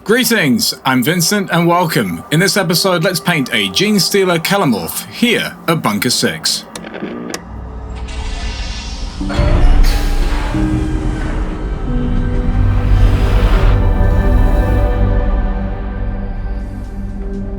Greetings, I'm Vincent and welcome. In this episode, let's paint a Genestealer Kelermorph here at Bunker 6.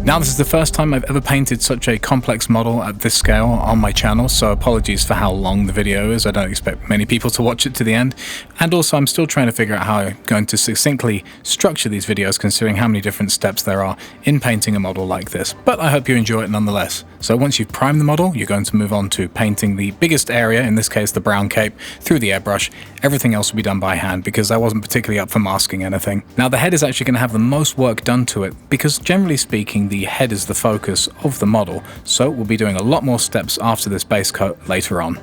Now, this is the first time I've ever painted such a complex model at this scale on my channel, so apologies for how long the video is. I don't expect many people to watch it to the end. And also, I'm still trying to figure out how I'm going to succinctly structure these videos considering how many different steps there are in painting a model like this. But I hope you enjoy it nonetheless. So once you've primed the model, you're going to move on to painting the biggest area, in this case the brown cape, through the airbrush. Everything else will be done by hand because I wasn't particularly up for masking anything. Now, the head is actually going to have the most work done to it because generally speaking, the head is the focus of the model, so we'll be doing a lot more steps after this base coat later on.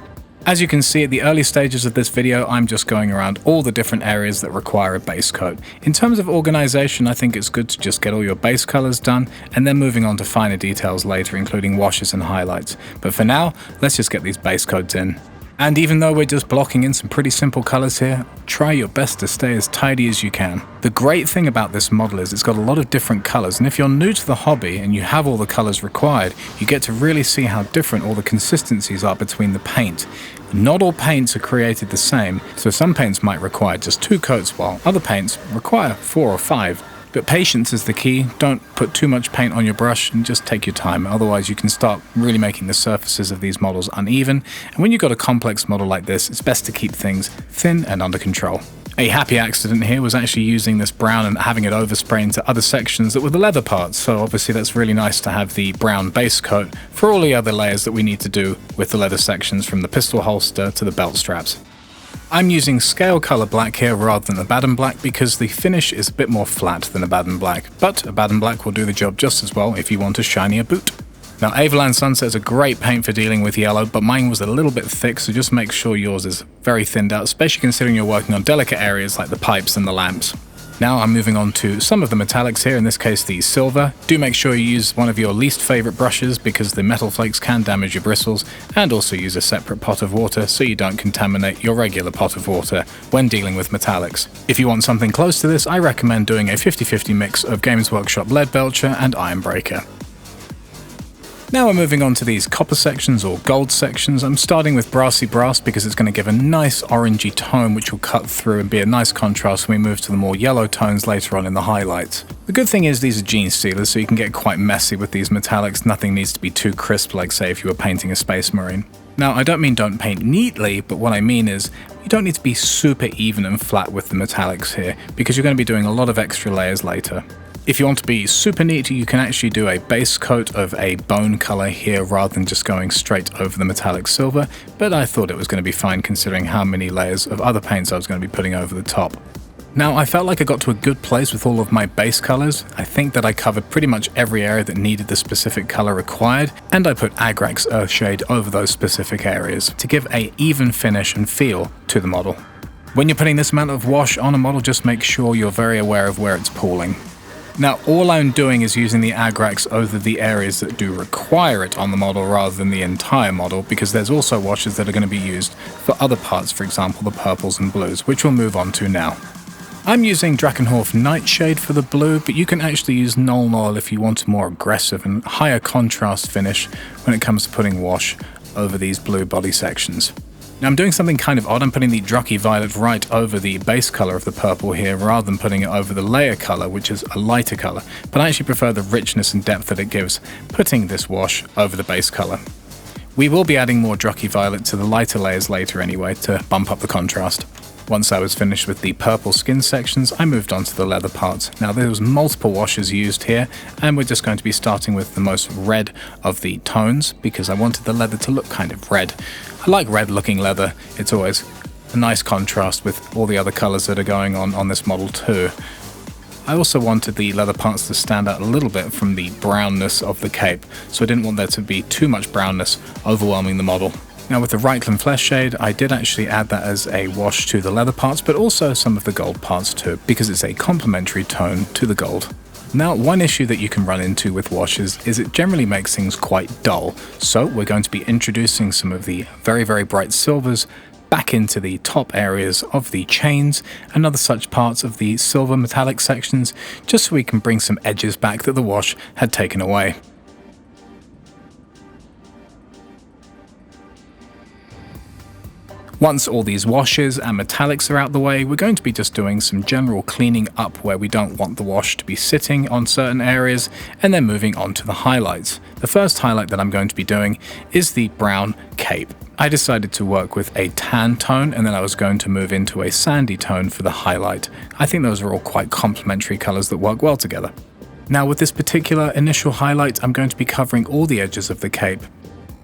As you can see at the early stages of this video, I'm just going around all the different areas that require a base coat. In terms of organization, I think it's good to just get all your base colors done and then moving on to finer details later, including washes and highlights. But for now, let's just get these base coats in. And even though we're just blocking in some pretty simple colors here, try your best to stay as tidy as you can. The great thing about this model is it's got a lot of different colors, and if you're new to the hobby and you have all the colors required, you get to really see how different all the consistencies are between the paint. Not all paints are created the same, so some paints might require just 2 coats while other paints require 4 or 5. But patience is the key. Don't put too much paint on your brush and just take your time. Otherwise you can start really making the surfaces of these models uneven. And when you've got a complex model like this, it's best to keep things thin and under control. A happy accident here was actually using this brown and having it overspray into other sections that were the leather parts. So obviously that's really nice to have the brown base coat for all the other layers that we need to do with the leather sections from the pistol holster to the belt straps. I'm using scale color black here rather than Abaddon black because the finish is a bit more flat than Abaddon black, but Abaddon black will do the job just as well if you want a shinier boot. Now, Avalan Sunset is a great paint for dealing with yellow, but mine was a little bit thick, so just make sure yours is very thinned out, especially considering you're working on delicate areas like the pipes and the lamps. Now I'm moving on to some of the metallics here, in this case the silver. Do make sure you use one of your least favorite brushes because the metal flakes can damage your bristles, and also use a separate pot of water so you don't contaminate your regular pot of water when dealing with metallics. If you want something close to this, I recommend doing a 50-50 mix of Games Workshop Lead Belcher and Iron Breaker. Now we're moving on to these copper sections or gold sections. I'm starting with brassy brass because it's going to give a nice orangey tone which will cut through and be a nice contrast when we move to the more yellow tones later on in the highlights. The good thing is these are Genestealers, so you can get quite messy with these metallics. Nothing needs to be too crisp like say if you were painting a Space Marine. Now I don't mean don't paint neatly, but what I mean is you don't need to be super even and flat with the metallics here because you're going to be doing a lot of extra layers later. If you want to be super neat, you can actually do a base coat of a bone color here rather than just going straight over the metallic silver, but I thought it was going to be fine considering how many layers of other paints I was going to be putting over the top. Now, I felt like I got to a good place with all of my base colors. I think that I covered pretty much every area that needed the specific color required, and I put Agrax Earthshade over those specific areas to give an even finish and feel to the model. When you're putting this amount of wash on a model, just make sure you're very aware of where it's pooling. Now, all I'm doing is using the Agrax over the areas that do require it on the model rather than the entire model, because there's also washes that are going to be used for other parts, for example the purples and blues, which we'll move on to now. I'm using Drachenhof Nightshade for the blue, but you can actually use Nuln Oil if you want a more aggressive and higher contrast finish when it comes to putting wash over these blue body sections. Now I'm doing something kind of odd. I'm putting the Drucky Violet right over the base color of the purple here rather than putting it over the layer color, which is a lighter color, but I actually prefer the richness and depth that it gives putting this wash over the base color. We will be adding more Drucky Violet to the lighter layers later anyway to bump up the contrast. Once I was finished with the purple skin sections, I moved on to the leather parts. Now there was multiple washes used here, and we're just going to be starting with the most red of the tones because I wanted the leather to look kind of red. I like red looking leather, it's always a nice contrast with all the other colors that are going on this model too. I also wanted the leather parts to stand out a little bit from the brownness of the cape, so I didn't want there to be too much brownness overwhelming the model. Now with the Reikland Flesh Shade, I did actually add that as a wash to the leather parts, but also some of the gold parts too, because it's a complementary tone to the gold. Now, one issue that you can run into with washes is it generally makes things quite dull, so we're going to be introducing some of the very, very bright silvers back into the top areas of the chains and other such parts of the silver metallic sections, just so we can bring some edges back that the wash had taken away. Once all these washes and metallics are out the way, we're going to be just doing some general cleaning up where we don't want the wash to be sitting on certain areas, and then moving on to the highlights. The first highlight that I'm going to be doing is the brown cape. I decided to work with a tan tone, and then I was going to move into a sandy tone for the highlight. I think those are all quite complementary colors that work well together. Now with this particular initial highlight, I'm going to be covering all the edges of the cape.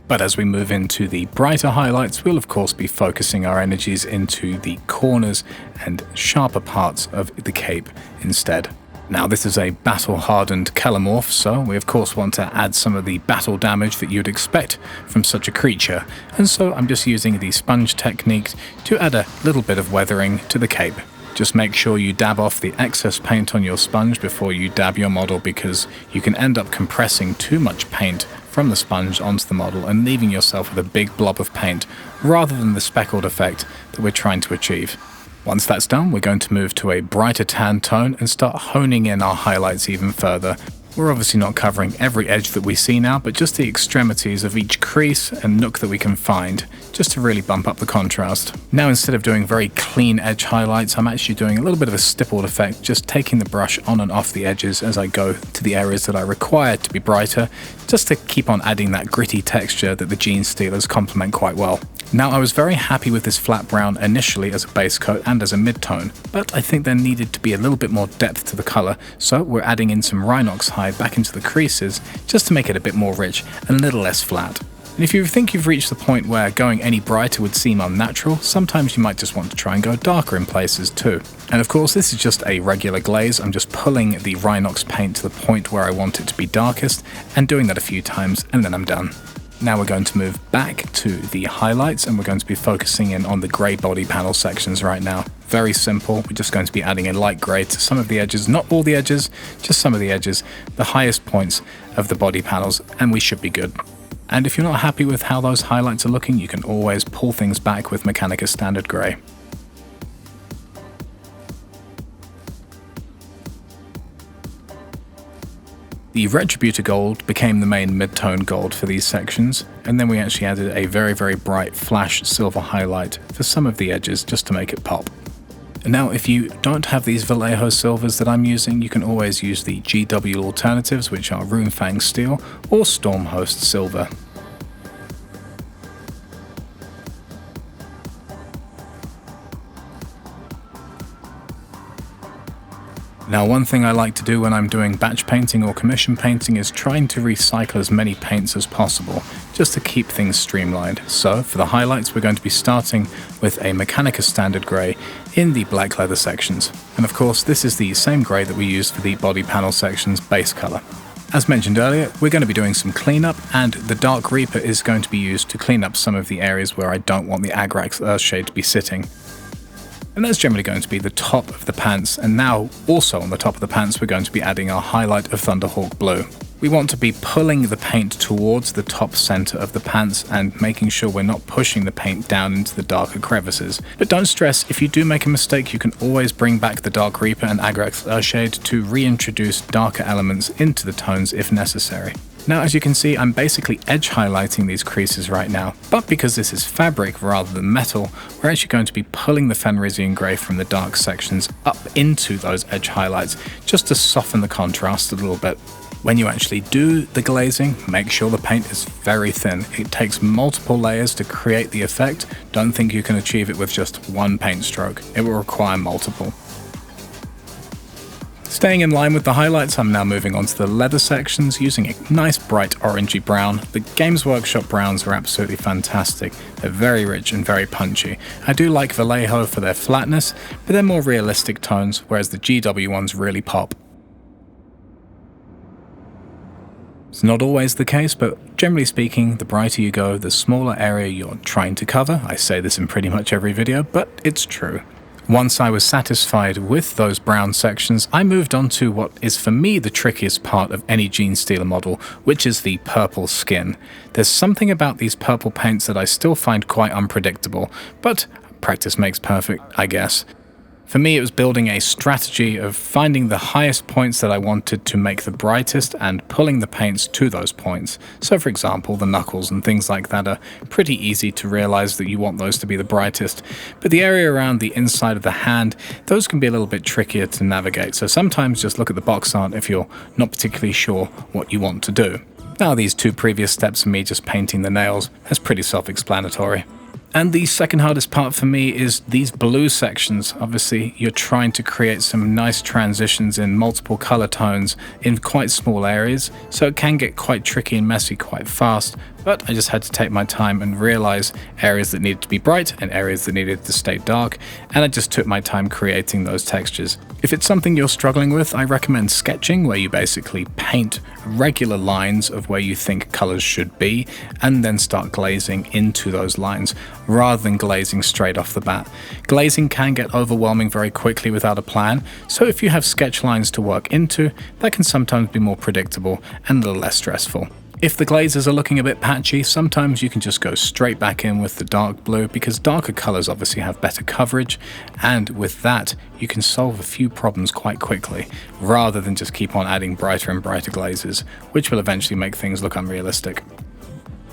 But as we move into the brighter highlights, we'll of course be focusing our energies into the corners and sharper parts of the cape instead. Now this is a battle-hardened Kelermorph, so we of course want to add some of the battle damage that you'd expect from such a creature, and so I'm just using the sponge technique to add a little bit of weathering to the cape. Just make sure you dab off the excess paint on your sponge before you dab your model, because you can end up compressing too much paint from the sponge onto the model and leaving yourself with a big blob of paint rather than the speckled effect that we're trying to achieve. Once that's done, we're going to move to a brighter tan tone and start honing in our highlights even further. We're obviously not covering every edge that we see now, but just the extremities of each crease and nook that we can find, just to really bump up the contrast. Now instead of doing very clean edge highlights, I'm actually doing a little bit of a stippled effect, just taking the brush on and off the edges as I go to the areas that I require to be brighter, just to keep on adding that gritty texture that the Genestealers complement quite well. Now I was very happy with this flat brown initially as a base coat and as a mid-tone, but I think there needed to be a little bit more depth to the colour, so we're adding in some Rhinox hide back into the creases just to make it a bit more rich and a little less flat. And if you think you've reached the point where going any brighter would seem unnatural, sometimes you might just want to try and go darker in places too. And of course this is just a regular glaze. I'm just pulling the Rhinox paint to the point where I want it to be darkest and doing that a few times, and then I'm done. Now we're going to move back to the highlights, and we're going to be focusing in on the grey body panel sections right now. Very simple, we're just going to be adding a light grey to some of the edges, not all the edges, just some of the edges, the highest points of the body panels, and we should be good. And if you're not happy with how those highlights are looking, you can always pull things back with Mechanica Standard Grey. The Retributor Gold became the main mid-tone gold for these sections, and then we actually added a very, very bright flash silver highlight for some of the edges just to make it pop. Now if you don't have these Vallejo silvers that I'm using, you can always use the GW alternatives, which are Runefang Steel or Stormhost Silver. Now one thing I like to do when I'm doing batch painting or commission painting is trying to recycle as many paints as possible, just to keep things streamlined. So for the highlights we're going to be starting with a Mechanica Standard Grey in the black leather sections. And of course this is the same grey that we used for the body panel sections base colour. As mentioned earlier, we're going to be doing some cleanup, and the Dark Reaper is going to be used to clean up some of the areas where I don't want the Agrax Earthshade to be sitting. And that's generally going to be the top of the pants, and now also on the top of the pants we're going to be adding our highlight of Thunderhawk Blue. We want to be pulling the paint towards the top center of the pants and making sure we're not pushing the paint down into the darker crevices. But don't stress, if you do make a mistake you can always bring back the Dark Reaper and Agrax Earthshade to reintroduce darker elements into the tones if necessary. Now as you can see, I'm basically edge highlighting these creases right now, but because this is fabric rather than metal, we're actually going to be pulling the Fenrisian Grey from the dark sections up into those edge highlights just to soften the contrast a little bit. When you actually do the glazing, make sure the paint is very thin. It takes multiple layers to create the effect. Don't think you can achieve it with just one paint stroke. It will require multiple. Staying in line with the highlights, I'm now moving on to the leather sections using a nice bright orangey brown. The Games Workshop browns are absolutely fantastic. They're very rich and very punchy. I do like Vallejo for their flatness, but they're more realistic tones, whereas the GW ones really pop. It's not always the case, but generally speaking, the brighter you go, the smaller area you're trying to cover. I say this in pretty much every video, but it's true. Once I was satisfied with those brown sections, I moved on to what is for me the trickiest part of any Genestealer model, which is the purple skin. There's something about these purple paints that I still find quite unpredictable, but practice makes perfect, I guess. For me, it was building a strategy of finding the highest points that I wanted to make the brightest and pulling the paints to those points. So for example, the knuckles and things like that are pretty easy to realize that you want those to be the brightest. But the area around the inside of the hand, those can be a little bit trickier to navigate. So sometimes just look at the box art if you're not particularly sure what you want to do. Now these two previous steps of me just painting the nails, that's pretty self-explanatory. And the second hardest part for me is these blue sections. Obviously, you're trying to create some nice transitions in multiple color tones in quite small areas, so it can get quite tricky and messy quite fast. But I just had to take my time and realize areas that needed to be bright and areas that needed to stay dark, and I just took my time creating those textures. If it's something you're struggling with, I recommend sketching, where you basically paint regular lines of where you think colors should be, and then start glazing into those lines, rather than glazing straight off the bat. Glazing can get overwhelming very quickly without a plan, so if you have sketch lines to work into, that can sometimes be more predictable and a little less stressful. If the glazes are looking a bit patchy, sometimes you can just go straight back in with the dark blue, because darker colors obviously have better coverage, and with that you can solve a few problems quite quickly, rather than just keep on adding brighter and brighter glazes, which will eventually make things look unrealistic.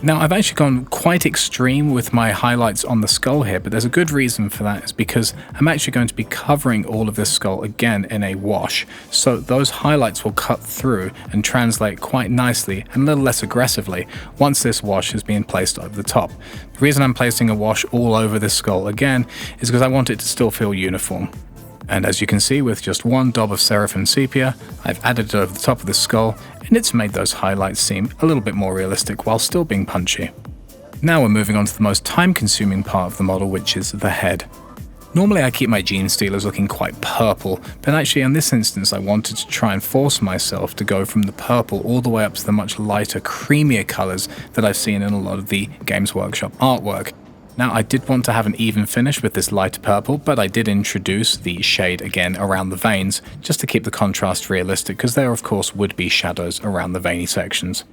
Now, I've actually gone quite extreme with my highlights on the skull here, but there's a good reason for that. Is because I'm actually going to be covering all of this skull again in a wash, so those highlights will cut through and translate quite nicely and a little less aggressively once this wash has been placed over the top. The reason I'm placing a wash all over this skull again is because I want it to still feel uniform. And as you can see, with just one daub of Seraphim Sepia, I've added it over the top of the skull, and it's made those highlights seem a little bit more realistic while still being punchy. Now we're moving on to the most time-consuming part of the model, which is the head. Normally I keep my Genestealers looking quite purple, but actually in this instance I wanted to try and force myself to go from the purple all the way up to the much lighter, creamier colours that I've seen in a lot of the Games Workshop artwork. Now, I did want to have an even finish with this lighter purple, but I did introduce the shade again around the veins, just to keep the contrast realistic, because there of course would be shadows around the veiny sections.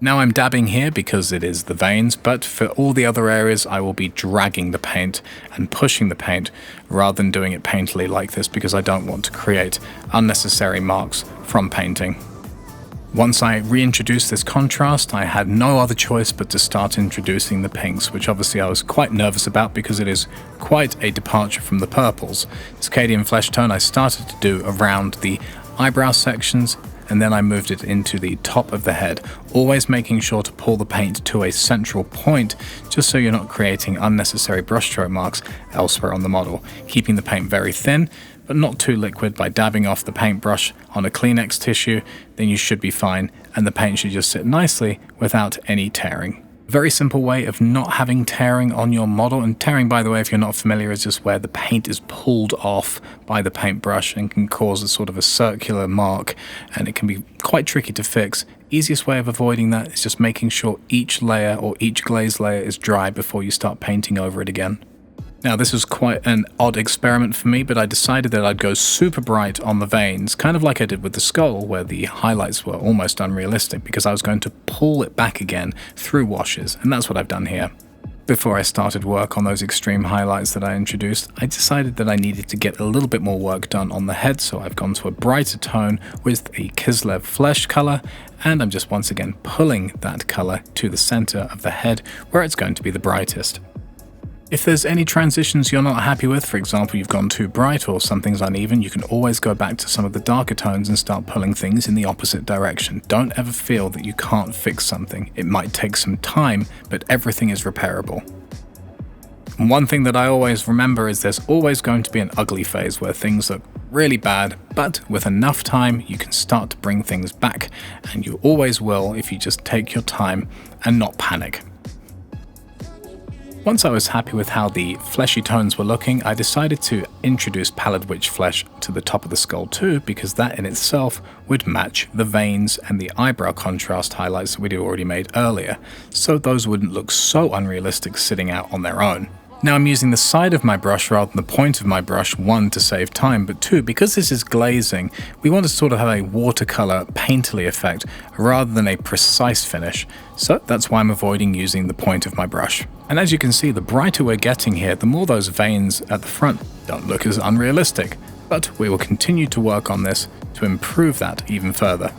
Now I'm dabbing here because it is the veins, but for all the other areas I will be dragging the paint and pushing the paint rather than doing it painterly like this, because I don't want to create unnecessary marks from painting. Once I reintroduced this contrast, I had no other choice but to start introducing the pinks, which obviously I was quite nervous about because it is quite a departure from the purples. Circadian flesh tone I started to do around the eyebrow sections, and then I moved it into the top of the head, always making sure to pull the paint to a central point, just so you're not creating unnecessary brushstroke marks elsewhere on the model, keeping the paint very thin, but not too liquid. By dabbing off the paintbrush on a Kleenex tissue, then you should be fine, and the paint should just sit nicely without any tearing. Very simple way of not having tearing on your model, and tearing, by the way, if you're not familiar, is just where the paint is pulled off by the paintbrush and can cause a sort of a circular mark, and it can be quite tricky to fix. Easiest way of avoiding that is just making sure each layer or each glaze layer is dry before you start painting over it again. Now, this was quite an odd experiment for me, but I decided that I'd go super bright on the veins, kind of like I did with the skull, where the highlights were almost unrealistic, because I was going to pull it back again through washes, and that's what I've done here. Before I started work on those extreme highlights that I introduced, I decided that I needed to get a little bit more work done on the head, so I've gone to a brighter tone with the Kislev flesh color, and I'm just once again pulling that color to the center of the head where it's going to be the brightest. If there's any transitions you're not happy with, for example you've gone too bright or something's uneven, you can always go back to some of the darker tones and start pulling things in the opposite direction. Don't ever feel that you can't fix something. It might take some time, but everything is repairable. And one thing that I always remember is there's always going to be an ugly phase where things look really bad, but with enough time you can start to bring things back, and you always will if you just take your time and not panic. Once I was happy with how the fleshy tones were looking, I decided to introduce Pallid Witch flesh to the top of the skull too, because that in itself would match the veins and the eyebrow contrast highlights that we'd already made earlier, so those wouldn't look so unrealistic sitting out on their own. Now I'm using the side of my brush rather than the point of my brush, 1, to save time, but 2, because this is glazing, we want to sort of have a watercolor painterly effect rather than a precise finish, so that's why I'm avoiding using the point of my brush. And as you can see, the brighter we're getting here, the more those veins at the front don't look as unrealistic, but we will continue to work on this to improve that even further.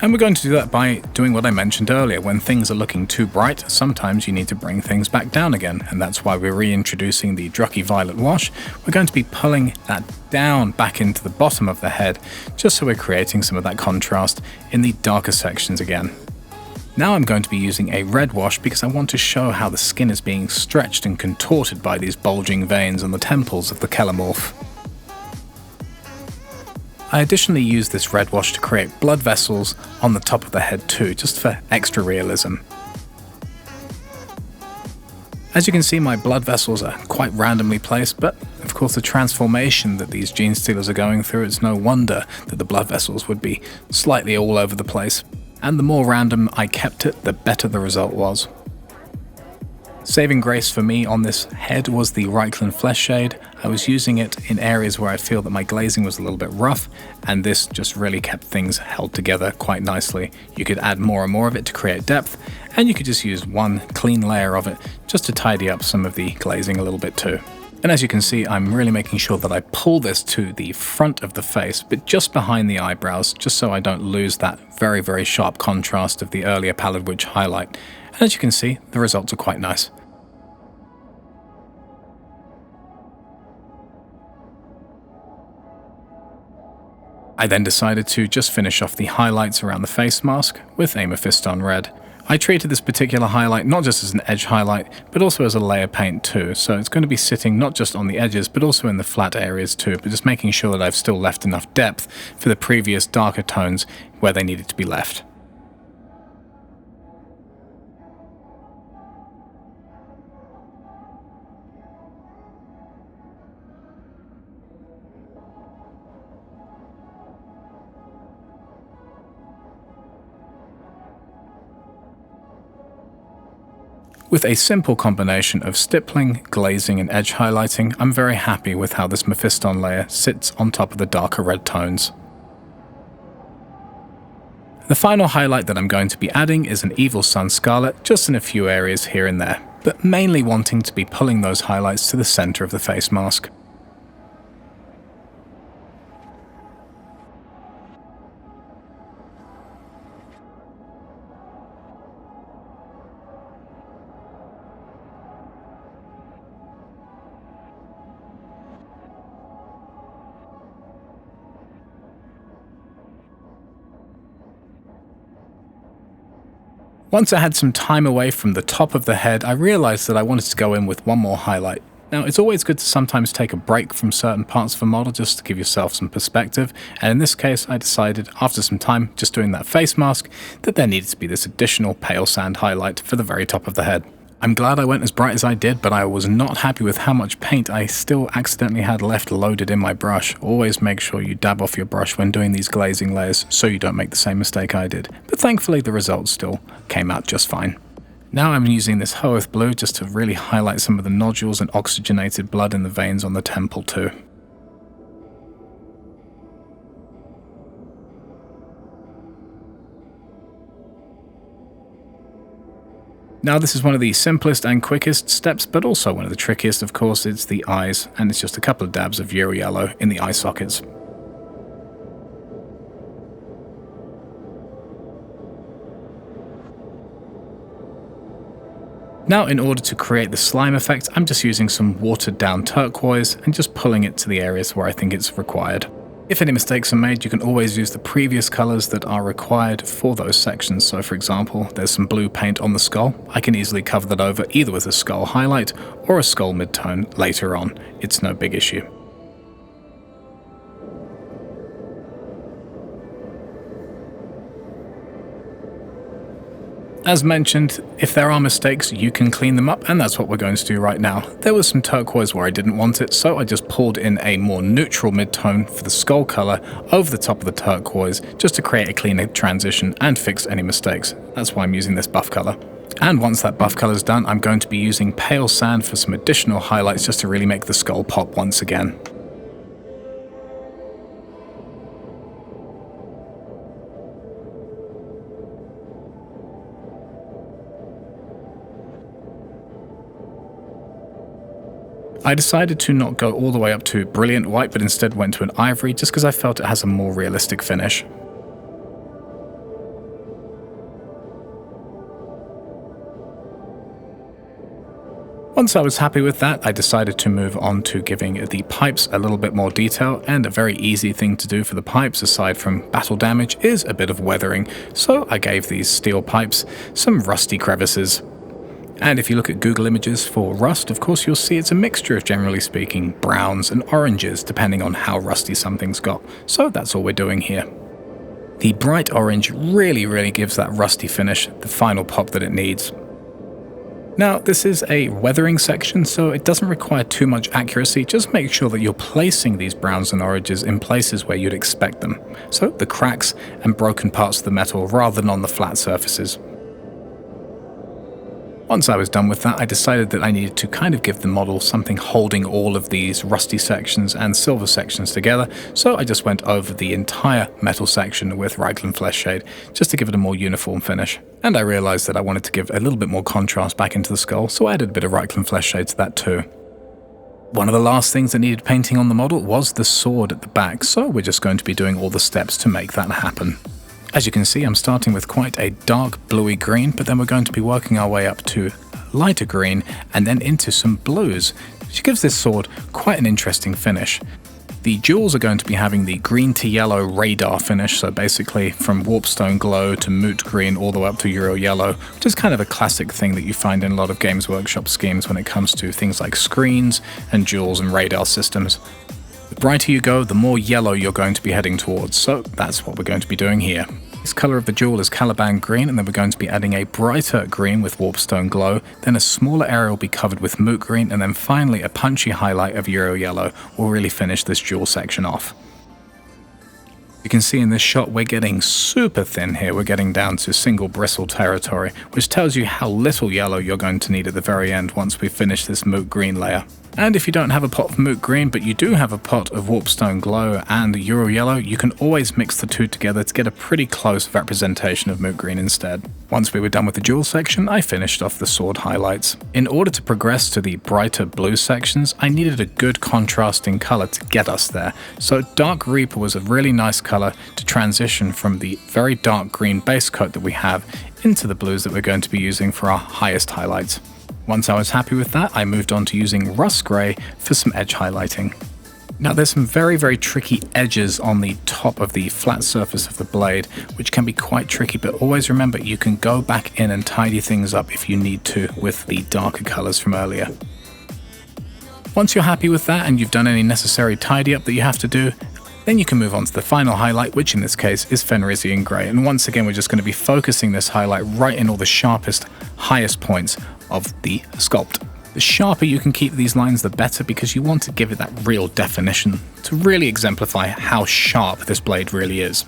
And we're going to do that by doing what I mentioned earlier. When things are looking too bright, sometimes you need to bring things back down again, and that's why we're reintroducing the Drucky Violet wash. We're going to be pulling that down back into the bottom of the head, just so we're creating some of that contrast in the darker sections again. Now I'm going to be using a red wash because I want to show how the skin is being stretched and contorted by these bulging veins on the temples of the Kelermorph. I additionally use this red wash to create blood vessels on the top of the head too, just for extra realism. As you can see, my blood vessels are quite randomly placed, but of course the transformation that these Genestealers are going through, it's no wonder that the blood vessels would be slightly all over the place. And the more random I kept it, the better the result was. Saving grace for me on this head was the Reichland Flesh Shade. I was using it in areas where I feel that my glazing was a little bit rough, and this just really kept things held together quite nicely. You could add more and more of it to create depth, and you could just use one clean layer of it just to tidy up some of the glazing a little bit too. And as you can see, I'm really making sure that I pull this to the front of the face, but just behind the eyebrows, just so I don't lose that very, very sharp contrast of the earlier Pallid Witch highlight. And as you can see, the results are quite nice. I then decided to just finish off the highlights around the face mask with Amethyst-on Red. I treated this particular highlight not just as an edge highlight, but also as a layer paint too, so it's going to be sitting not just on the edges, but also in the flat areas too, but just making sure that I've still left enough depth for the previous darker tones where they needed to be left. With a simple combination of stippling, glazing and edge highlighting, I'm very happy with how this Mephiston layer sits on top of the darker red tones. The final highlight that I'm going to be adding is an Evil Sun Scarlet, just in a few areas here and there, but mainly wanting to be pulling those highlights to the center of the face mask. Once I had some time away from the top of the head, I realized that I wanted to go in with one more highlight. Now, it's always good to sometimes take a break from certain parts of a model just to give yourself some perspective, and in this case I decided, after some time just doing that face mask, that there needed to be this additional pale sand highlight for the very top of the head. I'm glad I went as bright as I did, but I was not happy with how much paint I still accidentally had left loaded in my brush. Always make sure you dab off your brush when doing these glazing layers so you don't make the same mistake I did. But thankfully the results still came out just fine. Now I'm using this Hoeth Blue just to really highlight some of the nodules and oxygenated blood in the veins on the temple too. Now this is one of the simplest and quickest steps, but also one of the trickiest. Of course, it's the eyes, and it's just a couple of dabs of Euro Yellow in the eye sockets. Now, in order to create the slime effect, I'm just using some watered down turquoise and just pulling it to the areas where I think it's required. If any mistakes are made, you can always use the previous colors that are required for those sections. So for example, there's some blue paint on the skull. I can easily cover that over either with a skull highlight or a skull midtone later on. It's no big issue. As mentioned, if there are mistakes, you can clean them up, and that's what we're going to do right now. There was some turquoise where I didn't want it, so I just pulled in a more neutral midtone for the skull color over the top of the turquoise, just to create a cleaner transition and fix any mistakes. That's why I'm using this buff color. And once that buff color is done, I'm going to be using pale sand for some additional highlights just to really make the skull pop once again. I decided to not go all the way up to brilliant white, but instead went to an ivory just because I felt it has a more realistic finish. Once I was happy with that, I decided to move on to giving the pipes a little bit more detail, and a very easy thing to do for the pipes, aside from battle damage, is a bit of weathering, so I gave these steel pipes some rusty crevices. And if you look at Google Images for rust, of course you'll see it's a mixture of, generally speaking, browns and oranges, depending on how rusty something's got. So that's all we're doing here. The bright orange really gives that rusty finish the final pop that it needs. Now, this is a weathering section, so it doesn't require too much accuracy. Just make sure that you're placing these browns and oranges in places where you'd expect them. So the cracks and broken parts of the metal rather than on the flat surfaces. Once I was done with that, I decided that I needed to kind of give the model something holding all of these rusty sections and silver sections together, so I just went over the entire metal section with Reikland Flesh Shade, just to give it a more uniform finish. And I realized that I wanted to give a little bit more contrast back into the skull, so I added a bit of Reikland Flesh Shade to that too. One of the last things that needed painting on the model was the sword at the back, so we're just going to be doing all the steps to make that happen. As you can see, I'm starting with quite a dark bluey green, but then we're going to be working our way up to lighter green and then into some blues, which gives this sword quite an interesting finish. The jewels are going to be having the green to yellow radar finish, so basically from Warpstone Glow to Moot Green all the way up to Euro Yellow, which is kind of a classic thing that you find in a lot of Games Workshop schemes when it comes to things like screens and jewels and radar systems. The brighter you go, the more yellow you're going to be heading towards, so that's what we're going to be doing here. This colour of the jewel is Caliban Green, and then we're going to be adding a brighter green with Warpstone Glow, then a smaller area will be covered with Moot Green, and then finally a punchy highlight of Euro Yellow will really finish this jewel section off. You can see in this shot we're getting super thin here, we're getting down to single bristle territory, which tells you how little yellow you're going to need at the very end once we finish this Moot Green layer. And if you don't have a pot of Moot Green, but you do have a pot of Warpstone Glow and Euro Yellow, you can always mix the two together to get a pretty close representation of Moot Green instead. Once we were done with the jewel section, I finished off the sword highlights. In order to progress to the brighter blue sections, I needed a good contrasting color to get us there. So Dark Reaper was a really nice color to transition from the very dark green base coat that we have into the blues that we're going to be using for our highest highlights. Once I was happy with that, I moved on to using Rust Grey for some edge highlighting. Now there's some very tricky edges on the top of the flat surface of the blade, which can be quite tricky, but always remember you can go back in and tidy things up if you need to with the darker colors from earlier. Once you're happy with that and you've done any necessary tidy up that you have to do, then you can move on to the final highlight, which in this case is Fenrisian Grey. And once again, we're just going to be focusing this highlight right in all the sharpest, highest points of the sculpt. The sharper you can keep these lines, the better, because you want to give it that real definition to really exemplify how sharp this blade really is.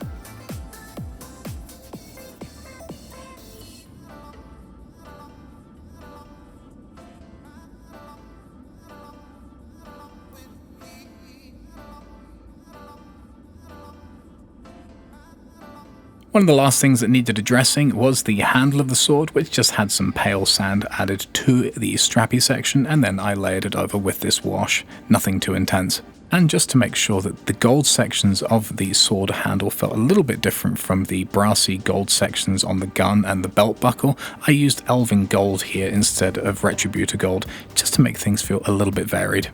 One of the last things that needed addressing was the handle of the sword, which just had some pale sand added to the strappy section, and then I layered it over with this wash, nothing too intense. And just to make sure that the gold sections of the sword handle felt a little bit different from the brassy gold sections on the gun and the belt buckle, I used Elven Gold here instead of Retributor Gold, just to make things feel a little bit varied.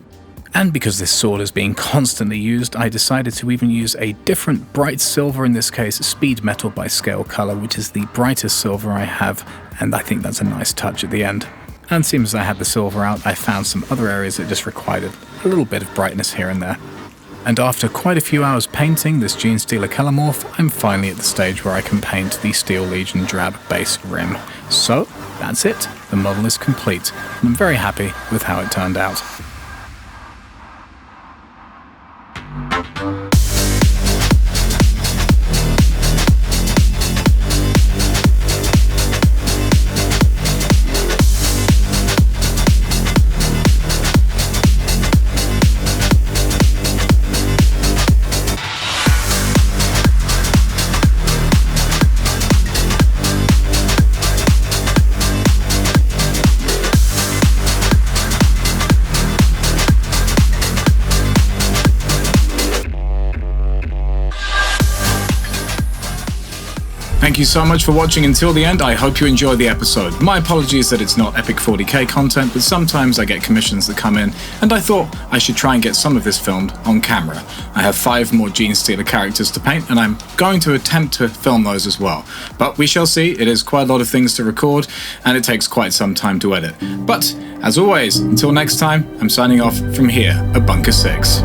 And because this sword is being constantly used, I decided to even use a different bright silver, in this case Speed Metal by Scale Color, which is the brightest silver I have, and I think that's a nice touch at the end. And seeing as I had the silver out, I found some other areas that just required a little bit of brightness here and there. And after quite a few hours painting this Genestealer Kelermorph, I'm finally at the stage where I can paint the Steel Legion drab base rim. So that's it, the model is complete, and I'm very happy with how it turned out. Thank you so much for watching until the end. I hope you enjoyed the episode. My apologies that it's not epic 40k content, but sometimes I get commissions that come in, and I thought I should try and get some of this filmed on camera. I have 5 more Genestealer characters to paint, and I'm going to attempt to film those as well. But we shall see. It is quite a lot of things to record, and it takes quite some time to edit. But, as always, until next time, I'm signing off from here at Bunker 6.